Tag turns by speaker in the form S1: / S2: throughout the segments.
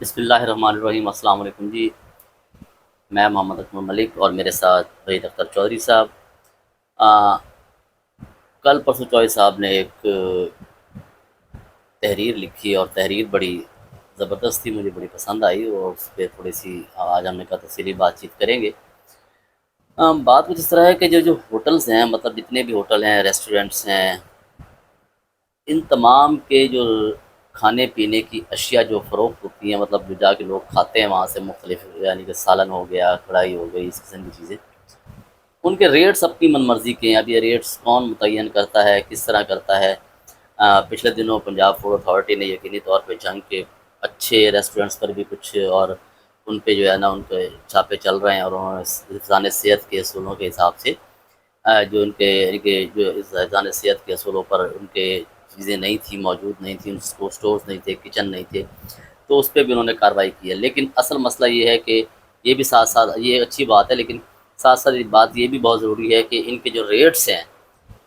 S1: بسم اللہ الرحمن الرحیم۔ السلام علیکم جی، میں محمد اکمل ملک اور میرے ساتھ وحید اختر چودھری صاحب۔ آ، کل پرسوں چودھری صاحب نے ایک تحریر لکھی اور تحریر بڑی زبردست تھی، مجھے بڑی پسند آئی اور اس پہ تھوڑی سی آج ہم نے کہا تفصیلی بات چیت کریں گے۔ بات کچھ اس طرح ہے کہ جو ہوٹلز ہیں، مطلب جتنے بھی ہوٹل ہیں، ریسٹورنٹس ہیں، ان تمام کے جو کھانے پینے کی اشیاء جو فروخت ہوتی ہیں، مطلب جو جا کے لوگ کھاتے ہیں وہاں سے مختلف، یعنی کہ سالن ہو گیا، کڑھائی ہو گئی، اس قسم کی چیزیں، ان کے ریٹس اپنی من مرضی کے ہیں۔ اب یہ ریٹس کون متعین کرتا ہے، کس طرح کرتا ہے؟ پچھلے دنوں پنجاب فوڈ اتھارٹی نے یقینی طور پہ جنگ کے اچھے ریسٹورنٹس پر بھی کچھ، اور ان پہ جو ہے نا ان کے چھاپے چل رہے ہیں، اور انہوں نے حفظان صحت کے اصولوں کے حساب سے جو ان کے یعنی کہ جو حفظان صحت کے اصولوں پر ان کے چیزیں نہیں تھیں، موجود نہیں تھیں، اسٹورز نہیں تھے، کچن نہیں تھے، تو اس پہ بھی انہوں نے کارروائی کی ہے۔ لیکن اصل مسئلہ یہ ہے کہ یہ بھی ساتھ ساتھ یہ اچھی بات ہے، لیکن ساتھ ساتھ بات یہ بھی بہت ضروری ہے کہ ان کے جو ریٹس ہیں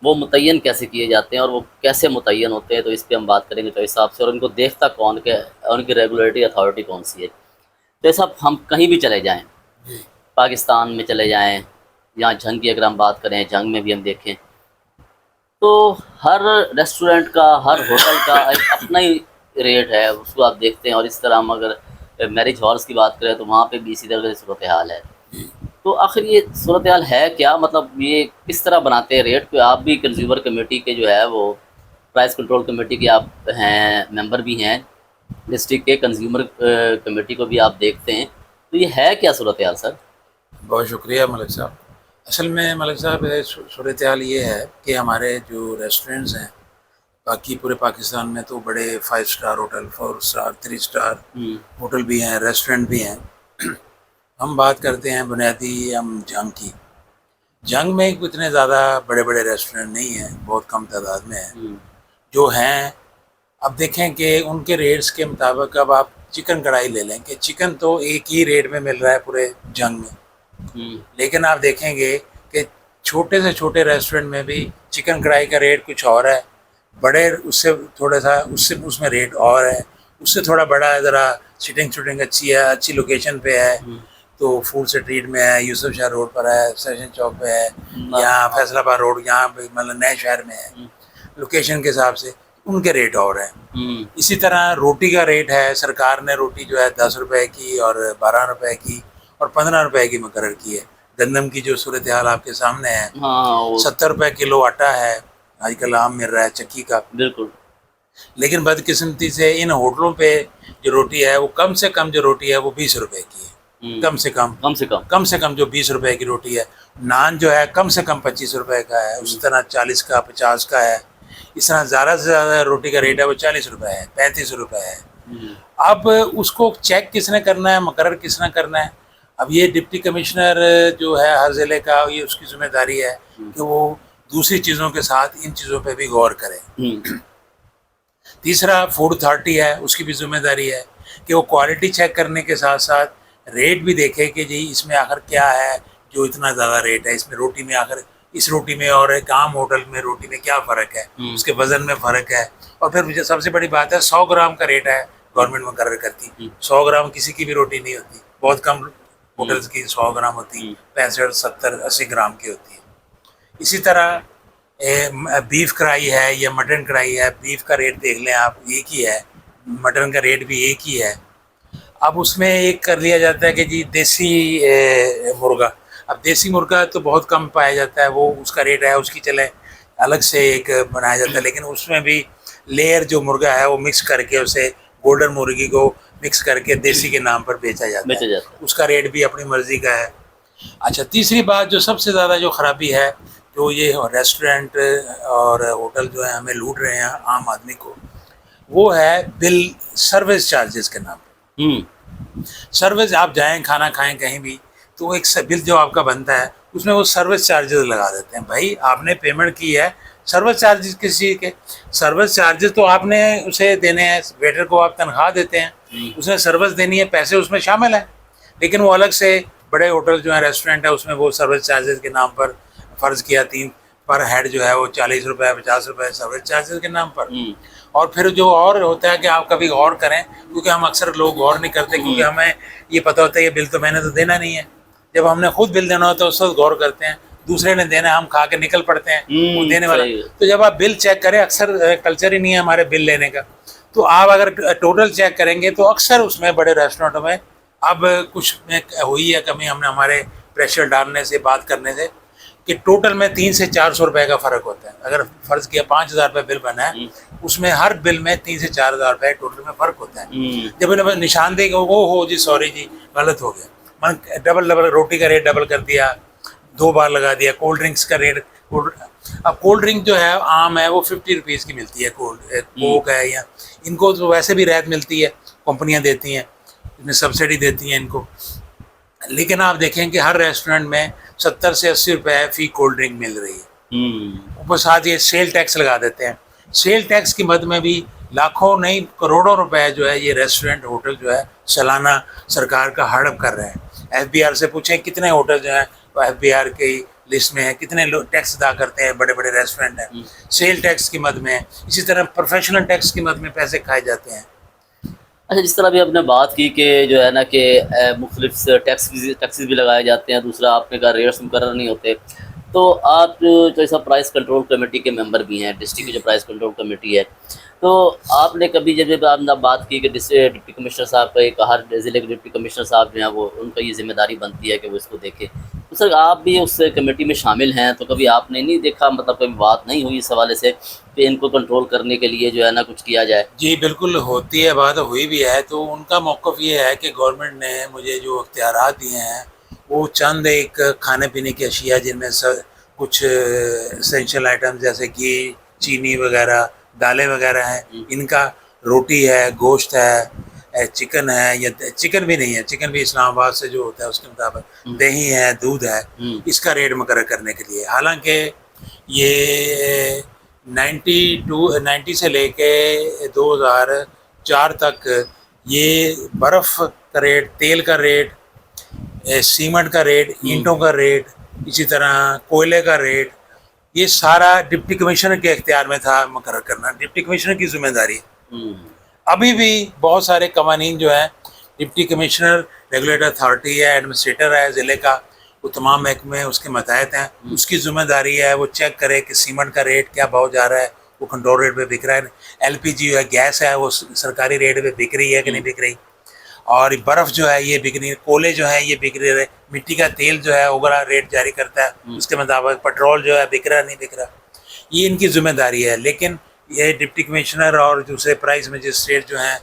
S1: وہ متعین کیسے کیے جاتے ہیں اور وہ کیسے متعین ہوتے ہیں، تو اس پہ ہم بات کریں گے تو حساب سے، اور ان کو دیکھتا کون کہ ان کی ریگولیٹری اتھارٹی کون سی ہے۔ تو یہ سب ہم کہیں بھی چلے جائیں، پاکستان میں چلے جائیں، یہاں جنگ کی اگر ہم بات کریں، جنگ میں بھی ہم دیکھیں تو ہر ریسٹورنٹ کا، ہر ہوٹل کا ایک اپنا ہی ریٹ ہے، اس کو آپ دیکھتے ہیں۔ اور اس طرح ہم اگر میرج ہالس کی بات کریں تو وہاں پہ بھی اسی طرح کی صورتحال ہے۔ تو آخر یہ صورتحال ہے کیا؟ مطلب یہ کس طرح بناتے ہیں ریٹ پہ؟ آپ بھی کنزیومر کمیٹی کے جو ہے وہ پرائس کنٹرول کمیٹی کے آپ ہیں، ممبر بھی ہیں ڈسٹرکٹ کے، کنزیومر کمیٹی کو بھی آپ دیکھتے ہیں، تو یہ ہے کیا صورتحال سر؟
S2: بہت شکریہ ملک صاحب۔ اصل میں ملک صاحب صورتحال یہ ہے کہ ہمارے جو ریسٹورنٹس ہیں باقی پورے پاکستان میں تو بڑے 5 star hotel, 4 star, 3 star hotel بھی ہیں، ریسٹورنٹ بھی ہیں۔ ہم بات کرتے ہیں بنیادی ہم جنگ کی۔ جنگ میں اتنے زیادہ بڑے بڑے ریسٹورنٹ نہیں ہیں، بہت کم تعداد میں ہیں جو ہیں۔ اب دیکھیں کہ ان کے ریٹس کے مطابق اب آپ چکن کڑھائی لے لیں کہ چکن تو ایک ہی ریٹ میں مل رہا ہے پورے جنگ میں، لیکن آپ دیکھیں گے کہ چھوٹے سے چھوٹے ریسٹورنٹ میں بھی چکن کڑھائی کا ریٹ کچھ اور ہے، بڑے اس سے تھوڑا سا اس میں ریٹ اور ہے، اس سے تھوڑا بڑا ہے، ذرا سیٹنگ اچھی ہے، اچھی لوکیشن پہ ہے تو فوڈ اسٹریٹ میں ہے، یوسف شاہ روڈ پر ہے، سیشن چوک پہ ہے، یہاں فیصل آباد روڈ، یہاں پہ مطلب نئے شہر میں ہے، لوکیشن کے حساب سے ان کے ریٹ اور ہیں۔ اسی طرح روٹی کا ریٹ ہے، سرکار نے روٹی جو ہے 10 روپے کی اور 12 روپے کی اور 15 روپے کی مقرر کی ہے۔ گندم کی جو صورتحال آپ کے سامنے ہے، 70 روپے کلو آٹا ہے آج کل عام مل رہا ہے چکی کا،
S1: بالکل۔
S2: لیکن بدقسمتی سے ان ہوٹلوں پہ جو روٹی ہے وہ کم سے کم جو روٹی ہے وہ 20 روپے کی ہے، کم سے کم جو 20 روپے کی روٹی ہے۔ نان جو ہے کم سے کم 25 روپے کا ہے، اسی طرح 40 کا، 50 کا ہے۔ اس طرح زیادہ سے زیادہ روٹی کا ریٹ ہے وہ 40 روپے ہے، 35 روپے ہے۔ اب اس کو چیک کس نے کرنا ہے، مقرر کس نے کرنا ہے؟ اب یہ ڈپٹی کمشنر جو ہے ہر ضلع کا، یہ اس کی ذمہ داری ہے کہ وہ دوسری چیزوں کے ساتھ ان چیزوں پہ بھی غور کرے۔ تیسرا فوڈ اتھارٹی ہے، اس کی بھی ذمہ داری ہے کہ وہ کوالٹی چیک کرنے کے ساتھ ساتھ ریٹ بھی دیکھے کہ جی اس میں آخر کیا ہے جو اتنا زیادہ ریٹ ہے، اس میں روٹی میں آخر اس روٹی میں اور ایک عام ہوٹل میں روٹی میں کیا فرق ہے، اس کے وزن میں فرق ہے۔ اور پھر سب سے بڑی بات ہے 100 گرام کا ریٹ ہے گورنمنٹ مقرر کرتی، 100 گرام کسی کی بھی روٹی نہیں ہوتی، بہت کم ہوٹلز کی 100 گرام ہوتی، 65، 70، 80 گرام کی ہوتی ہے۔ اسی طرح بیف کڑھائی ہے یا مٹن کڑھائی ہے، بیف کا ریٹ دیکھ لیں آپ ایک ہی ہے، مٹن کا ریٹ بھی ایک ہی ہے۔ اب اس میں ایک کر لیا جاتا ہے کہ جی دیسی مرغا، اب دیسی مرغا تو بہت کم پایا جاتا ہے، وہ اس کا ریٹ ہے، اس کی چلے الگ سے ایک بنایا جاتا ہے، لیکن اس میں بھی لیئر جو مرغا ہے وہ مکس کر کے اسے گولڈن مرغی کو مکس کر کے دیسی کے نام پر بیچا جاتا ہے، اس کا ریٹ بھی اپنی مرضی کا ہے۔ اچھا، تیسری بات جو سب سے زیادہ جو خرابی ہے، جو یہ ریسٹورنٹ اور ہوٹل جو ہے ہمیں لوٹ رہے ہیں عام آدمی کو، وہ ہے بل سروس چارجز کے نام پر۔ سروس آپ جائیں کھانا کھائیں کہیں بھی تو ایک بل جو آپ کا بنتا ہے اس میں وہ سروس چارجز لگا دیتے ہیں۔ بھائی آپ نے پیمنٹ کی ہے، سروس چارجز کس چیز کے؟ سروس چارجز تو آپ نے اسے دینے ہیں، ویٹر کو آپ تنخواہ دیتے ہیں، اس نے سروس دینی ہے، پیسے اس میں شامل ہیں، لیکن وہ الگ سے بڑے ہوٹل جو ہیں ریسٹورنٹ ہے اس میں وہ سروس چارجز کے نام پر فرض کیا پر ہیڈ جو ہے وہ 40 روپے 50 روپے سروس چارجز کے نام پر.
S1: ہوں،
S2: اور پھر جو اور ہوتا ہے کہ آپ کبھی غور کریں، کیونکہ ہم اکثر لوگ غور نہیں کرتے، کیونکہ ہمیں یہ پتہ ہوتا ہے یہ بل تو میں نے تو دینا نہیں ہے. جب ہم نے خود بل دینا ہوتا ہے اس وقت غور کرتے ہیں، دوسرے نے دینا ہے ہم کھا کے نکل پڑتے ہیں وہ دینے والا.
S1: صحیح.
S2: تو جب آپ بل چیک کریں، اکثر کلچر ہی نہیں ہے ہمارے بل لینے کا، تو آپ اگر ٹوٹل چیک کریں گے تو اکثر اس میں بڑے ریسٹورینٹوں میں اب کچھ میں ہوئی ہے کمی، ہم نے ہمارے پریشر ڈالنے سے بات کرنے سے، کہ ٹوٹل میں 300 سے 400 روپے کا فرق ہوتا ہے. اگر فرض کیا 5000 روپے بل بنا ہے، اس میں ہر بل میں 3 سے 4000 روپے ٹوٹل میں فرق ہوتا ہے. جب انہوں نے نشاندہی کہ وہ ہو جی سوری جی غلط ہو گیا، میں ڈبل روٹی کا ریٹ ڈبل کر دیا، 2 بار لگا دیا. کولڈ ڈرنکس کا ریٹ، اب کولڈ ڈرنک جو ہے عام ہے وہ 50 روپیز کی ملتی ہے، کوک ہے، یا ان کو تو ویسے بھی رعایت ملتی ہے، کمپنیاں دیتی ہیں، اس میں سبسڈی دیتی ہیں ان کو. لیکن آپ دیکھیں کہ ہر ریسٹورینٹ میں 70 سے 80 روپے فی کولڈ ڈرنک مل رہی ہے. اوپر ساتھ یہ سیل ٹیکس لگا دیتے ہیں. سیل ٹیکس کی مد میں بھی لاکھوں نہیں کروڑوں روپے جو ہے یہ ریسٹورینٹ ہوٹل جو ہے سالانہ سرکار کا ہڑپ کر رہے ہیں. ایف بی آر سے پوچھیں کتنے ہوٹل جو ہیں وہ ایف بی آر کی لسٹ میں ہیں، کتنے لوگ ٹیکس ادا کرتے ہیں، بڑے بڑے ریسٹورینٹ ہیں. سیل ٹیکس کی مد میں، اسی طرح پروفیشنل ٹیکس کی مد میں پیسے کھائے جاتے ہیں.
S1: اچھا، جس طرح بھی آپ نے بات کی کہ جو ہے نا کہ مختلف ٹیکسز بھی لگائے جاتے ہیں، دوسرا آپ نے کہا ریٹس مقرر نہیں ہوتے، تو آپ جیسا پرائس کنٹرول کمیٹی کے ممبر بھی ہیں، ڈسٹرکٹ کی جو پرائس کنٹرول کمیٹی ہے، تو آپ نے کبھی جب آپ نے بات کی کہ ڈپٹی کمشنر صاحب کا ایک ہر ضلع کے ڈپٹی کمشنر صاحب جو ہیں وہ ان کا یہ ذمہ داری بنتی ہے کہ وہ اس کو دیکھیں، تو سر آپ بھی اس کمیٹی میں شامل ہیں، تو کبھی آپ نے نہیں دیکھا، مطلب کبھی بات نہیں ہوئی اس حوالے سے کہ ان کو کنٹرول کرنے کے لیے جو ہے نا کچھ کیا جائے؟
S2: جی بالکل ہوتی ہے، بات ہوئی بھی ہے. تو ان کا موقف یہ ہے کہ گورنمنٹ نے مجھے جو اختیارات دیے ہیں وہ چند ایک کھانے پینے کی اشیاء، جن میں کچھ اسینشل آئٹم جیسے گھی، چینی وغیرہ، دالیں وغیرہ ہیں، ان کا روٹی ہے، گوشت ہے، چکن ہے، یا چکن بھی نہیں ہے، چکن بھی اسلام آباد سے جو ہوتا ہے اس کے مطابق، دہی ہے، دودھ ہے، اس کا ریٹ مقرر کرنے کے لیے. حالانکہ یہ 90 سے لے کے 2004 تک یہ برف کا ریٹ، تیل کا ریٹ، سیمنٹ کا ریٹ، اینٹوں کا ریٹ، اسی طرح کوئلے کا ریٹ، یہ سارا ڈپٹی کمشنر کے اختیار میں تھا مقرر کرنا. ڈپٹی کمشنر کی ذمہ داری ہے. ابھی بھی بہت سارے قوانین جو ہیں ڈپٹی کمشنر ریگولیٹر اتھارٹی ہے، ایڈمنسٹریٹر ہے ضلع کا، وہ تمام محکمے اس کے ماتحت ہیں، اس کی ذمہ داری ہے وہ چیک کرے کہ سیمنٹ کا ریٹ کیا بھاؤ جا رہا ہے، وہ کنٹرول ریٹ پہ بک رہا ہے، ایل پی جی ہے، گیس ہے، وہ سرکاری ریٹ پہ بک رہی ہے کہ نہیں بک رہی، اور برف جو ہے یہ بک رہی ہے، کولے جو ہیں یہ بک رہے ہیں، مٹی کا تیل جو ہے اوگرا ریٹ جاری کرتا ہے اس کے مطابق، پیٹرول جو ہے بک رہا نہیں بک رہا، یہ ان کی ذمہ داری ہے. لیکن یہ ڈپٹی کمشنر اور دوسرے پرائز مجسٹریٹ جو ہیں،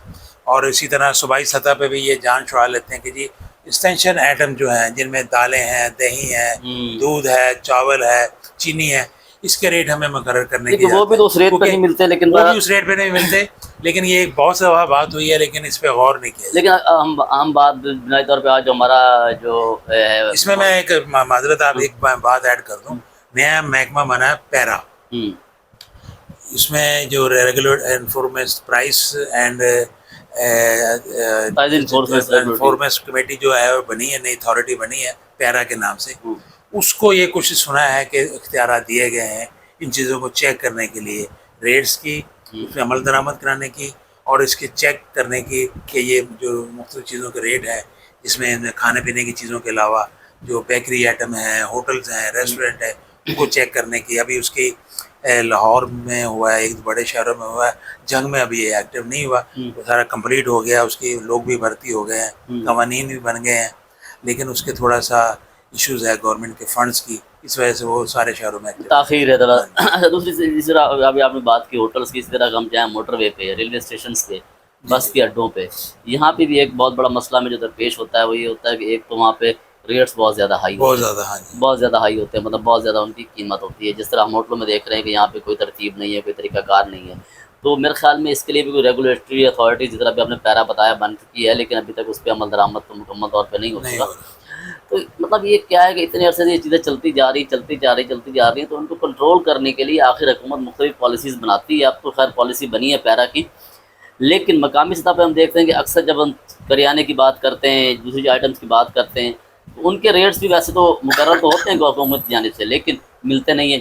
S2: اور اسی طرح صوبائی سطح پہ بھی یہ جان چھڑا لیتے ہیں کہ جی اسٹینشن آئٹم جو ہیں جن میں دالیں ہیں، دہی ہے، دودھ ہے، چاول ہے، چینی ہے، اس کے ریٹ ہمیں مقرر کرنے کی
S1: وہ بھی تو اس ریٹ پہ نہیں ملتے، لیکن
S2: وہ بھی اس ریٹ پہ نہیں ملتے. لیکن یہ بہت سی دفعہ بات ہوئی ہے لیکن اس پہ غور نہیں کیا.
S1: لیکن ہم بات بنیادی طور پہ آج جو ہمارا جو
S2: اس میں ایک معذرت آپ ایک بات ایڈ کر دوں، نیا محکمہ بنا ہے پیرا، اس میں جو ریگولر انفارمنس پرائس اینڈ انفارمنس کمیٹی جو ہے بنی ہے، نئی اتھارٹی بنی ہے پیرا کے نام سے. اس کو یہ کوشش سنا ہے کہ اختیارات دیے گئے ہیں ان چیزوں کو چیک کرنے کے لیے، ریٹس کی، اس میں عمل درآمد کرانے کی، اور اس کے چیک کرنے کی کہ یہ جو مختلف چیزوں کے ریٹ ہے، جس میں کھانے پینے کی چیزوں کے علاوہ جو بیکری آئٹم ہیں، ہوٹلز ہیں، ریسٹورنٹ ہے، ان کو چیک کرنے کی. ابھی اس کی لاہور میں ہوا ہے، ایک بڑے شہروں میں ہوا ہے، جنگ میں ابھی یہ ایکٹیو نہیں ہوا، وہ سارا کمپلیٹ ہو گیا، اس کے لوگ بھی بھرتی ہو گئے ہیں، قوانین بھی بن گئے ہیں، لیکن اس کے تھوڑا سا ایشوز ہے گورنمنٹ کے فنڈز کی، اس وجہ سے وہ سارے شہروں میں
S1: تاخیر ہے ذرا. دوسری طرح ابھی آپ نے بات کی ہوٹلس کی، اسی طرح ہم جائیں موٹر وے پہ، ریلوے اسٹیشنس پہ، بس کے اڈوں پہ، یہاں پہ بھی ایک بہت بڑا مسئلہ میں جو درپیش ہوتا ہے وہ یہ ہوتا ہے کہ ایک تو وہاں پہ ریٹس بہت زیادہ ہائی
S2: بہت زیادہ، ہاں جی،
S1: بہت زیادہ ہائی ہوتے ہیں، مطلب بہت زیادہ ان کی قیمت ہوتی ہے. جس طرح ہم ہوٹلوں میں دیکھ رہے ہیں کہ یہاں پہ کوئی ترتیب نہیں ہے، کوئی طریقہ کار نہیں ہے، تو میرے خیال میں اس کے لیے بھی کوئی ریگولیٹری اتھارٹی، جس طرح بھی آپ نے پیرا بتایا، بن چکی ہے، لیکن ابھی تک اس پہ عمل درآمد تو مکمل طور پہ نہیں ہو سکا. تو مطلب یہ کیا ہے کہ اتنے عرصے سے یہ چیزیں چلتی جا رہی ہیں، تو ان کو کنٹرول کرنے کے لیے آخر حکومت مختلف پالیسیز بناتی ہے. اب تو خیر پالیسی بنی ہے پیرا کی، لیکن مقامی سطح پہ ہم دیکھتے ہیں کہ اکثر جب ہم کریانے کی بات کرتے ہیں، دوسری آئٹمس کی بات کرتے ہیں، تو ان کے ریٹس بھی ویسے تو مقرر تو ہوتے ہیں حکومت کی جانب سے، لیکن ملتے نہیں ہیں.